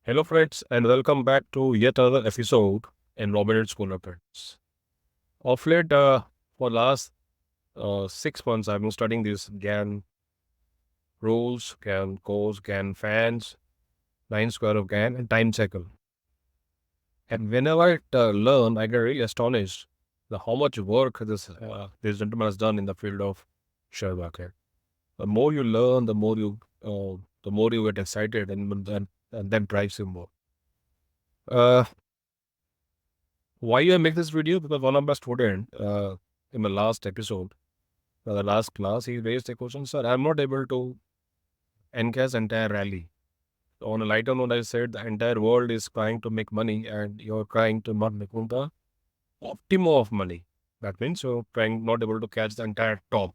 Hello, friends, and welcome back to yet another episode in Robinhood School of Trades. Of late, for last 6 months, I've been studying these GAN rules, GAN cores, GAN fans, 9 square of GAN, and time cycle. And whenever I learn, I get really astonished the how much work this gentleman has done in the field of share market. The more you learn, the more you get excited, and then drives you more. Uh, Why I make this video? Because one of my student in the last episode, the last class, he raised a question, sir, I'm not able to encash entire rally. So on a lighter note, I said the entire world is trying to make money and you're trying to not make the optimum of money. That means you're trying not able to catch the entire top.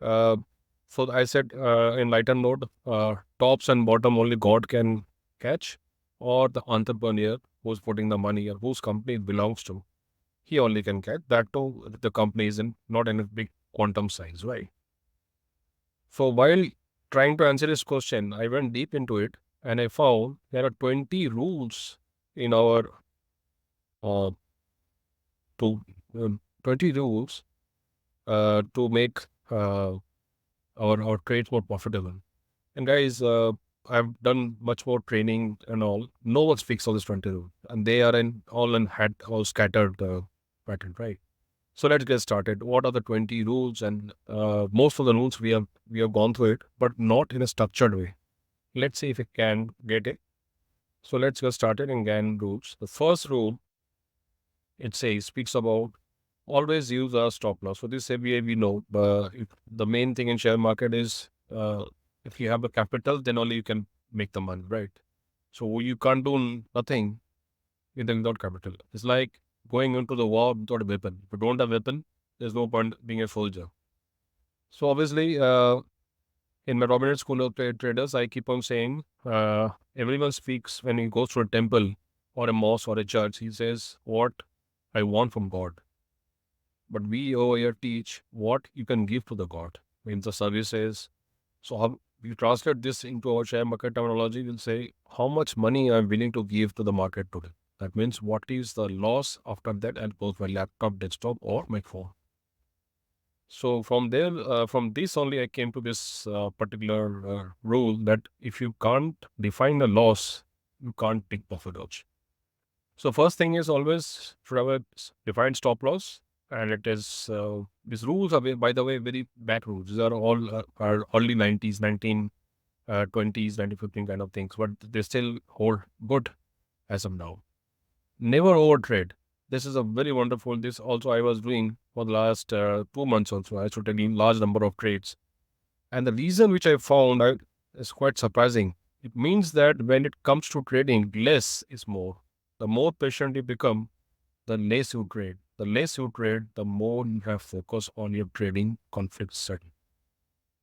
Uh, so I said in lighter note, tops and bottom only God can catch, or the entrepreneur who's putting the money or whose company it belongs to, he only can catch that too. The company is in not in a big quantum size, right? So while trying to answer this question, I went deep into it and I found there are 20 rules in our uh, to 20 rules to make uh, our trades more profitable. And guys, I've done much more training and all. No one speaks of this 20 rules, and they are in all in had all scattered pattern, right? So let's get started. What are the 20 rules? And most of the rules we have gone through it, but not in a structured way. Let's see if we can get it. So let's get started in GAN rules. The first rule, it says, speaks about always use a stop loss. So this we know, the main thing in share market is if you have the capital, then only you can make the money, right? So you can't do nothing without capital. It's like going into the war without a weapon. If you don't have a weapon, there's no point being a soldier. So obviously, in my dominant school of traders, I keep on saying, everyone speaks when he goes to a temple or a mosque or a church. He says, "What I want from God." But we over here teach what you can give to the God. Means the services. So how we translate this into our share market terminology, we'll say how much money I'm willing to give to the market today. That means what is the loss after that and both my laptop, desktop, or my phone. So from there, from this only, I came to this particular rule that if you can't define a loss, you can't take profit also. So first thing is always should have a defined stop loss, and it is these rules are by the way very bad rules. These are all are early 90s, 1920s, 1915 kind of things, but they still hold good as of now. Never overtrade. This is a very wonderful. This also I was doing for the last 2 months also. I should taking large number of trades, and the reason which I found is quite surprising. It means that when it comes to trading, less is more. The more patient you become, the less you trade. The less you trade, the more you have focus on your trading conflict setting.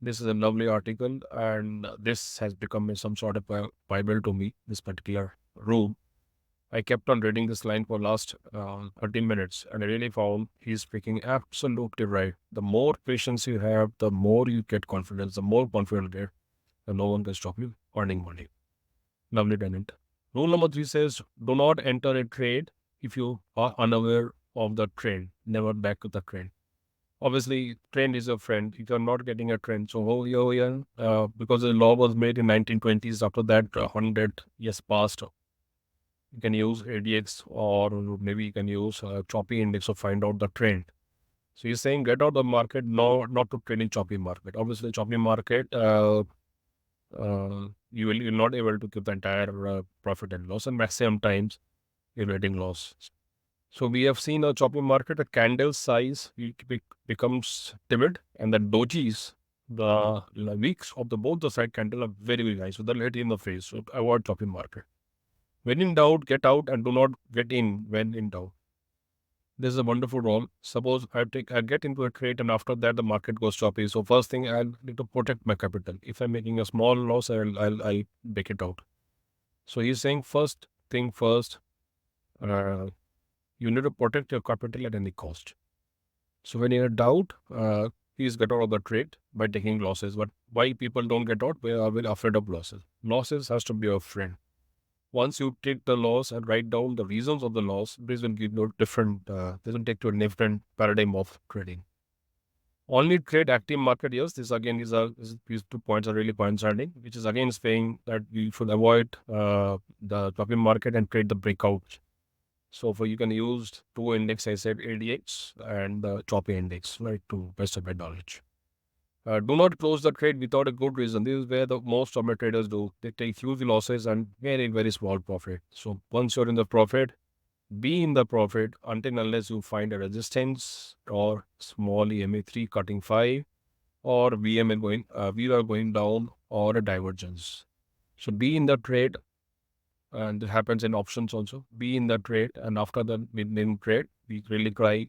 This is a lovely article, and this has become some sort of a Bible to me. This particular rule. I kept on reading this line for last 13 minutes, and I really found he's speaking absolutely right. The more patience you have, the more you get confidence. The more confident you get, and no one can stop you earning money. Lovely tenant. Rule number 3 says, do not enter a trade if you are unaware of the trend. Never back the trend. Obviously, trend is a friend. If you're not getting a trend, so because the law was made in 1920s, after that 100 years passed, you can use ADX or maybe you can use choppy index to find out the trend. So you're saying get out the market, no, not to trade in choppy market. Obviously, choppy market, you're not able to keep the entire profit and loss, and maximum times you're getting loss. So we have seen a choppy market, a candle size becomes timid, and the dojis, the weeks of the both the side candle are very, very high. So they'll hit you in the face. So avoid choppy market. When in doubt, get out and do not get in when in doubt. This is a wonderful rule. Suppose I get into a trade and after that the market goes choppy. So first thing I need to protect my capital. If I'm making a small loss, I'll break it out. So he's saying first thing first, uh, you need to protect your capital at any cost. So when you're in doubt, please get out of the trade by taking losses. But why people don't get out? We are very afraid of losses. Losses has to be a friend. Once you take the loss and write down the reasons of the loss, this will give you different, this will take to a different paradigm of trading. Only trade active market, yes, this again these 2 points are really concerning, which is again saying that you should avoid the choppy market and trade the breakout. So for you can use two index, I said ADX and the choppy index, right, to best of my knowledge. Do not close the trade without a good reason. This is where the most of my traders do. They take huge losses and very, very small profit. So once you're in the profit, be in the profit until unless you find a resistance or small EMA3 cutting 5 or VMA going down or a divergence. So be in the trade, and it happens in options also. Be in the trade, and after the mid trade, we really cry.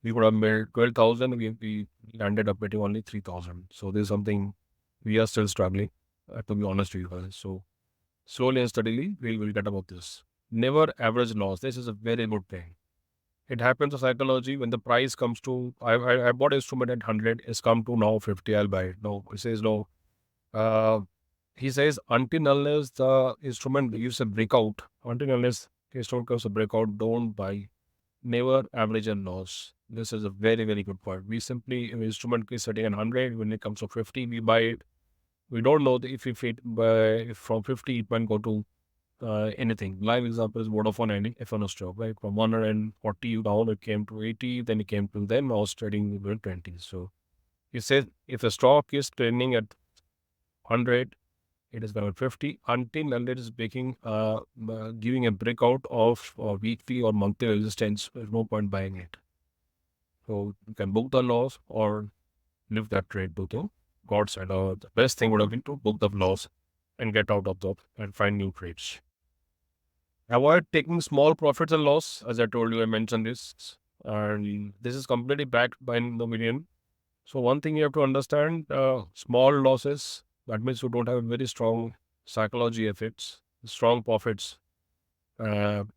We would have made 12,000. We landed up betting only 3,000. So this is something we are still struggling, to be honest with you guys. So slowly and steadily, we'll get about this. Never average loss. This is a very good thing. It happens in psychology when the price comes to, I bought instrument at 100, it's come to now 50, I'll buy it. No, he says no. Uh, he says until unless the instrument gives a breakout, until unless the instrument gives a breakout, don't buy. Never average and loss. This is a very, very good point. We simply, if instrument is setting at 100, when it comes to 50, we buy it. We don't know if if from 50, it might go to anything. Live example is Vodafone and F1 stock, right? From 140 down, it came to 80, then it came to then, now it's trading in 20. So he says if a stock is trading at 100, it is going at 50 until and it is breaking, giving a breakout of weekly or monthly resistance. There's no point buying it. So you can book the loss or leave that trade to the God's side. The best thing would have been to book the loss and get out of the and find new trades. Avoid taking small profits and loss. As I told you, I mentioned this. And this is completely backed by the million. So one thing you have to understand, small losses, that means you don't have very strong psychology effects, strong profits.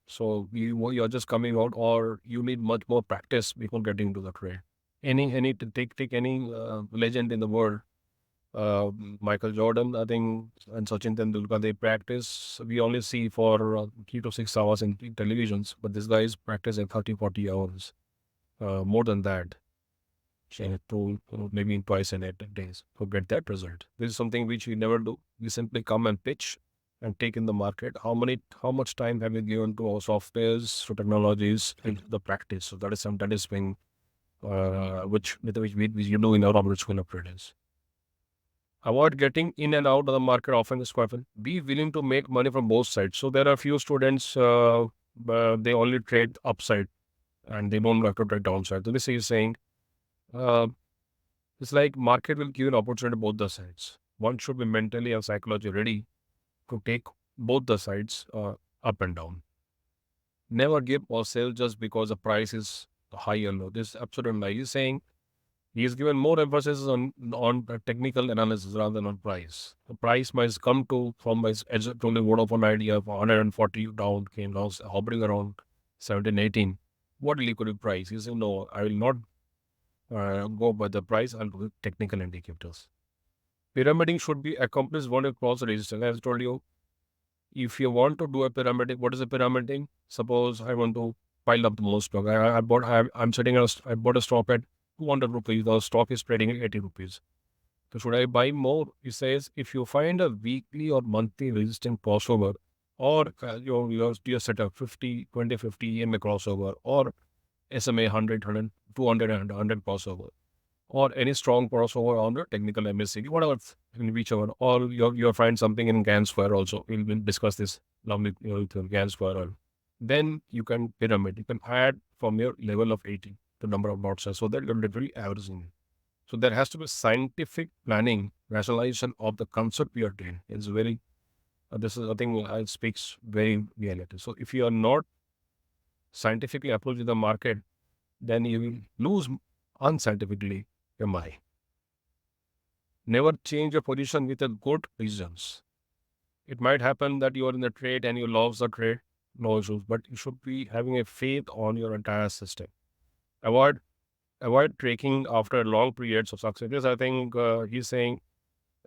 So you're just coming out, or you need much more practice before getting into the trade. Take any legend in the world, Michael Jordan, I think, and Sachin Tendulkar, they practice. We only see for 3 to 6 hours in televisions, but this guys practice in 30, 40 hours, more than that. Maybe twice in 8 days to get that result. This is something which we never do. We simply come and pitch and take in the market. How much time have we given to our softwares, to technologies, and the practice? So that is being which you do in our Robert School of Traders. Avoid getting in and out of the market often is quite. Be willing to make money from both sides. So there are few students, they only trade upside and they don't have to trade downside. So this is saying, uh, it's like market will give an opportunity to both the sides. One should be mentally and psychologically ready to take both the sides, up and down. Never give or sell just because the price is high or low. This is absolute lie. He's saying he is given more emphasis on the technical analysis rather than on price. The price might come to from my edge to the Vodafone idea of 140 down, came down, hovering around 17, 18. What liquidity price? He said, no, I will not go by the price and with technical indicators. Pyramiding should be accomplished when you cross the resistance. As I told you, if you want to do a pyramiding, what is a pyramiding? Suppose I want to pile up the most stock. I bought a stock at 200 rupees. The stock is trading at 80 rupees. So should I buy more? He says, if you find a weekly or monthly resistance crossover, or your setup 50, 20, 50 EMA crossover, or SMA 100, 200 and 100 crossover, or any strong crossover on the technical MACD, whatever, in whichever, or you'll find something in GANN square also. We'll discuss this lovely GANN square. Then you can pyramid. You can add from your level of 80 the number of lots, so that you're literally averaging. So there has to be scientific planning, rationalization of the concept we are doing. It's very, this is, I think, it speaks very reality. So if you are not scientifically approaching the market, then you will lose unscientifically your money. Never change your position with a good reasons. It might happen that you are in the trade and you lose the trade, no issues, but you should be having a faith on your entire system. Avoid tracking after long periods of success. Yes, I think he's saying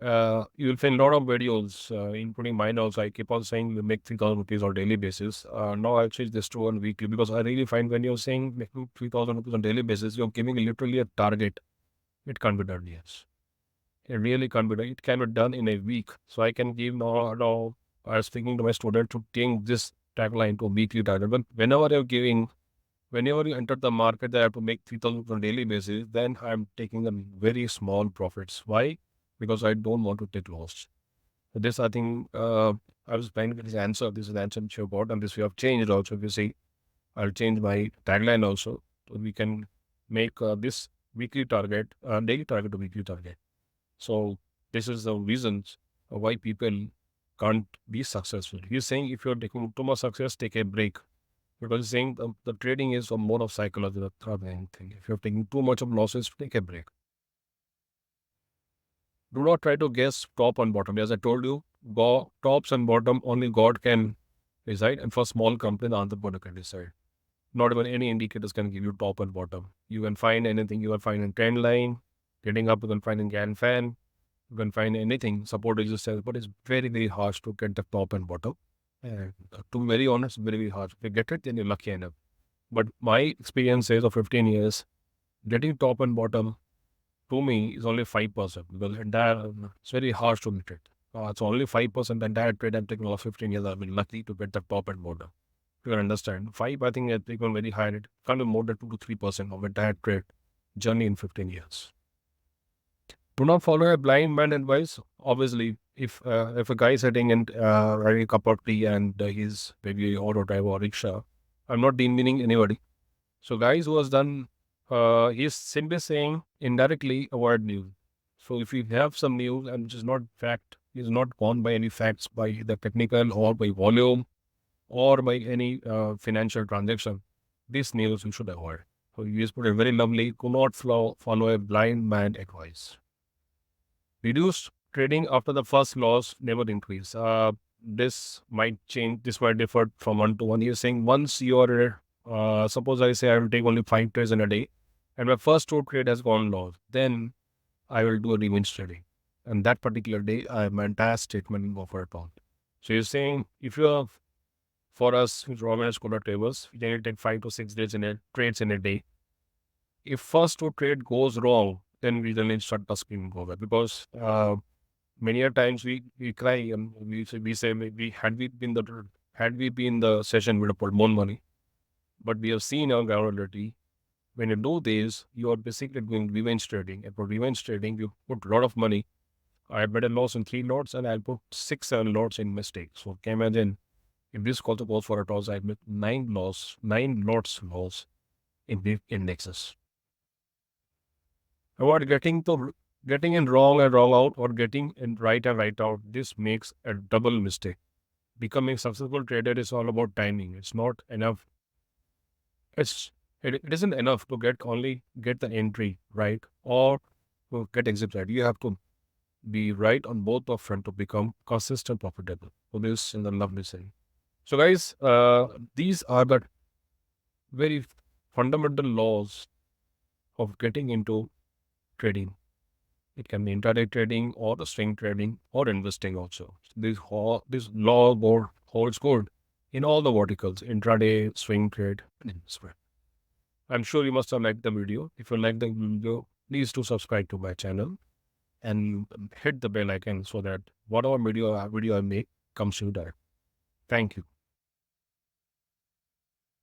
You will find a lot of videos, including mine also. I keep on saying we make 3,000 rupees on daily basis. Now I'll change this to on weekly because I really find when you're saying making 3,000 rupees on daily basis, you're giving literally a target. It can't be done, yes. It really can't be done. It can be done in a week. So I can give now I was speaking to my student to change this tagline to weekly target. But whenever you enter the market, they have to make 3,000 on daily basis, then I'm taking a very small profits. Why? Because I don't want to take loss. This, I think, I was planning this answer. This is the answer which you got, and this we have changed also. If you see, I'll change my tagline also. So we can make this weekly target, daily target to weekly target. So this is the reasons why people can't be successful. He's saying if you're taking too much success, take a break. Because he's saying the trading is a more of psychology than anything. If you're taking too much of losses, take a break. Do not try to guess top and bottom. As I told you, tops and bottom only God can decide. And for small company, the entrepreneur can decide. Not even any indicators can give you top and bottom. You can find anything. You can find in trend line, getting up, you can find in GAN fan, you can find anything, support resistance, but it's very, very hard to get the top and bottom. And to be very honest, very, very hard. If you get it, then you're lucky enough. But my experience is of 15 years, getting top and bottom to me is only 5% because entire it's very hard to get it. It's only 5% entire trade I'm taking last 15 years. I've been lucky to get the top and bottom. You can understand. Five, I think, I take on very high. It can't be more than 2 to 3% of entire trade journey in 15 years. Do not follow a blind man advice. Obviously, if a guy is sitting and having a cup of tea and he's maybe auto driver or rickshaw, I'm not demeaning anybody. So guys who has done, he's simply saying indirectly avoid news. So if you have some news and which is not fact, is not gone by any facts, by the technical or by volume or by any financial transaction, this news you should avoid. So you just put it very lovely, do not follow a blind man advice. Reduce trading after the first loss, never increase. This might change, this might differ from one to one. You're saying once you're, suppose I say I will take only 5 trades in a day, and my first two trade has gone loss, then I will do a revenge trading. And that particular day, I have my entire statement of account. So you're saying if you have, for us, who's raw and scholar tables, then you take 5 to 6 days in a trades in a day. If first two trade goes wrong, then we then start the screen go away because many a times we cry and we say maybe had we been the session we would have put more money, but we have seen our reality when you do this you are basically doing revenge trading, and for revenge trading you put a lot of money. I made a loss in 3 lots and I'll put 6 7 lots in mistakes. So can you imagine if this also goes for a toss, I made 9 lots loss in the indexes. Avoid getting in wrong and wrong out, or getting in right and right out. This makes a double mistake. Becoming successful trader is all about timing. It's not enough. It isn't enough to get the entry right or to get exit right. You have to be right on both of front to become consistent profitable. So this is the lovely saying. So guys, these are the very fundamental laws of getting into trading. It can be intraday trading or the swing trading or investing also. This law board holds good in all the verticals: intraday, swing trade, and investment. I'm sure you must have liked the video. If you like the video, please do subscribe to my channel and hit the bell icon so that whatever video I make comes to you direct. Thank you.